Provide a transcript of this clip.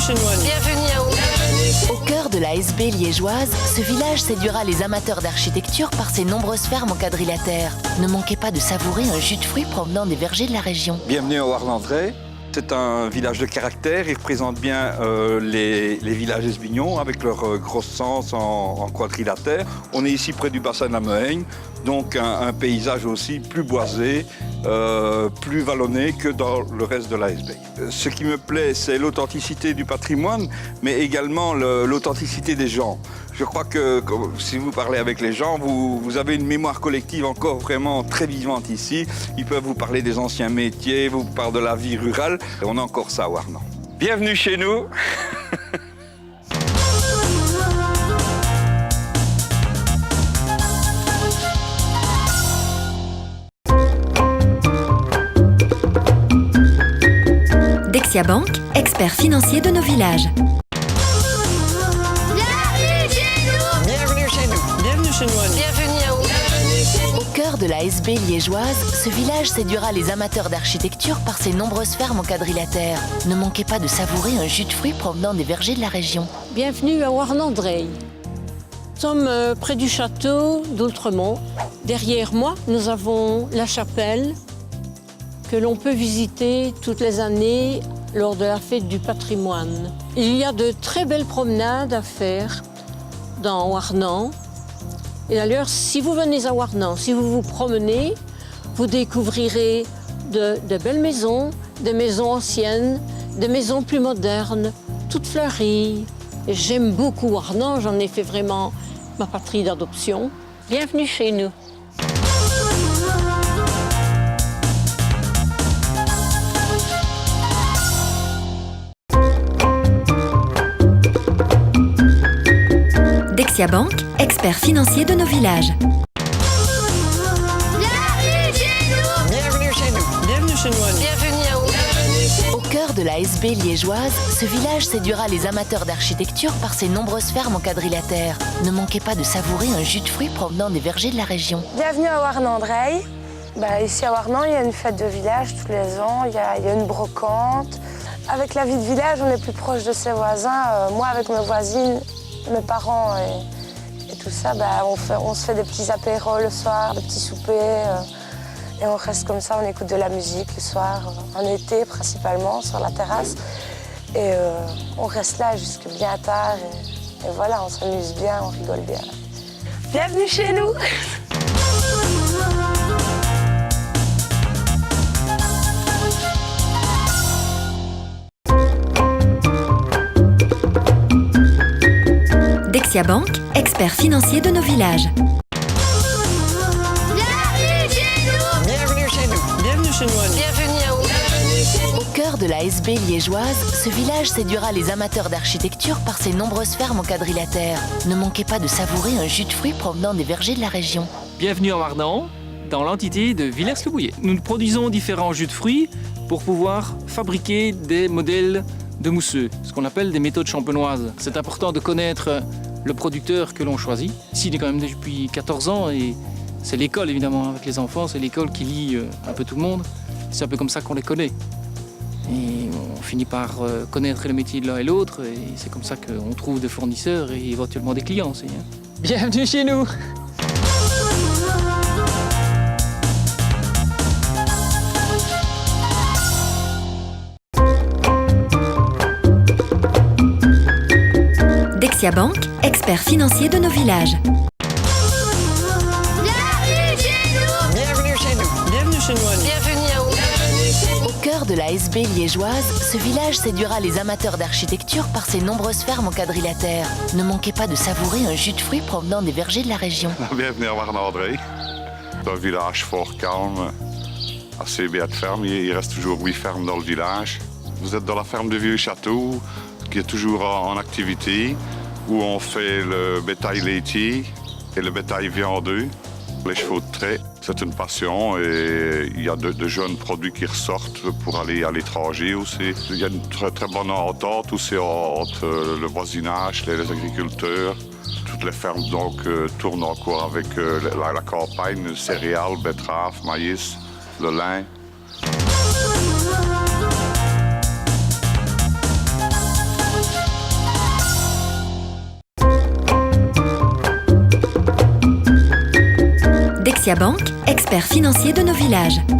chez nous. Bienvenue à vous. Au cœur de la SB liégeoise, ce village séduira les amateurs d'architecture par ses nombreuses fermes en quadrilatère. Ne manquez pas de savourer un jus de fruits provenant des vergers de la région. Bienvenue à Warnandré. C'est un village de caractère, il représente bien les villages esbignons avec leur grosse sens en quadrilatère. On est ici près du bassin de la Mehaigne, donc un paysage aussi plus boisé, plus vallonné que dans le reste de l'ASB. Ce qui me plaît, c'est l'authenticité du patrimoine, mais également l'authenticité des gens. Je crois que si vous parlez avec les gens, vous avez une mémoire collective encore vraiment très vivante ici. Ils peuvent vous parler des anciens métiers, vous parlent de la vie rurale. On a encore ça à Warnant. Bienvenue chez nous. Dexia Bank, expert financier de nos villages. Bienvenue chez nous. Bienvenue à vous. Au cœur de la SB liégeoise, ce village séduira les amateurs d'architecture par ses nombreuses fermes en quadrilatère. Ne manquez pas de savourer un jus de fruits provenant des vergers de la région. Bienvenue à Warnandré. Nous sommes près du château d'Oultremont. Derrière moi, nous avons la chapelle que l'on peut visiter toutes les années lors de la fête du patrimoine. Il y a de très belles promenades à faire dans Warnant. Et d'ailleurs, si vous venez à Warnant, si vous vous promenez, vous découvrirez de belles maisons, des maisons anciennes, des maisons plus modernes, toutes fleuries. Et j'aime beaucoup Warnant, j'en ai fait vraiment ma patrie d'adoption. Bienvenue chez nous. Dexia Bank, expert financier de nos villages. Bienvenue chez nous. Bienvenue à vous. Au cœur de la SB liégeoise, ce village séduira les amateurs d'architecture par ses nombreuses fermes en quadrilatère. Ne manquez pas de savourer un jus de fruits provenant des vergers de la région. Bienvenue à Warnandré. Ici à Warnant, il y a une fête de village tous les ans, il y a une brocante. Avec la vie de village, on est plus proche de ses voisins. Moi, avec mes voisines, mes parents et tout ça, on se fait des petits apéros le soir, des petits soupers. Et on reste comme ça, on écoute de la musique le soir, en été principalement, sur la terrasse. Et on reste là jusque bien tard. Et voilà, on s'amuse bien, on rigole bien. Bienvenue chez nous. Dexia Bank, expert financier de nos villages. Bienvenue chez nous. Bienvenue à vous. Au cœur de la SB liégeoise, ce village séduira les amateurs d'architecture par ses nombreuses fermes en quadrilatère. Ne manquez pas de savourer un jus de fruits provenant des vergers de la région. Bienvenue à Warnant, dans l'entité de Villers-le-Bouillet. Nous produisons différents jus de fruits pour pouvoir fabriquer des modèles de mousseux, ce qu'on appelle des méthodes champenoises. C'est important de connaître le producteur que l'on choisit. Ici, il est quand même depuis 14 ans et c'est l'école évidemment avec les enfants, c'est l'école qui lie un peu tout le monde. C'est un peu comme ça qu'on les connaît. Et on finit par connaître le métier de l'un et l'autre et c'est comme ça qu'on trouve des fournisseurs et éventuellement des clients aussi. Bienvenue chez nous! Dexia Bank, expert financier de nos villages. Bienvenue chez nous. Bienvenue à vous. Au cœur de la SB liégeoise, ce village séduira les amateurs d'architecture par ses nombreuses fermes en quadrilatère. Ne manquez pas de savourer un jus de fruits provenant des vergers de la région. Bienvenue à Warnandré. C'est un village fort calme, assez bien de fermes. Il reste toujours 8 fermes dans le village. Vous êtes dans la ferme du Vieux Château, qui est toujours en activité, où on fait le bétail laitier et le bétail viandeux, les chevaux de trait. C'est une passion et il y a de jeunes produits qui ressortent pour aller à l'étranger aussi. Il y a une très bonne entente aussi entre le voisinage, les agriculteurs. Toutes les fermes donc tournent encore avec la campagne, céréales, betteraves, maïs, le lin. Dexia Bank, expert financier de nos villages.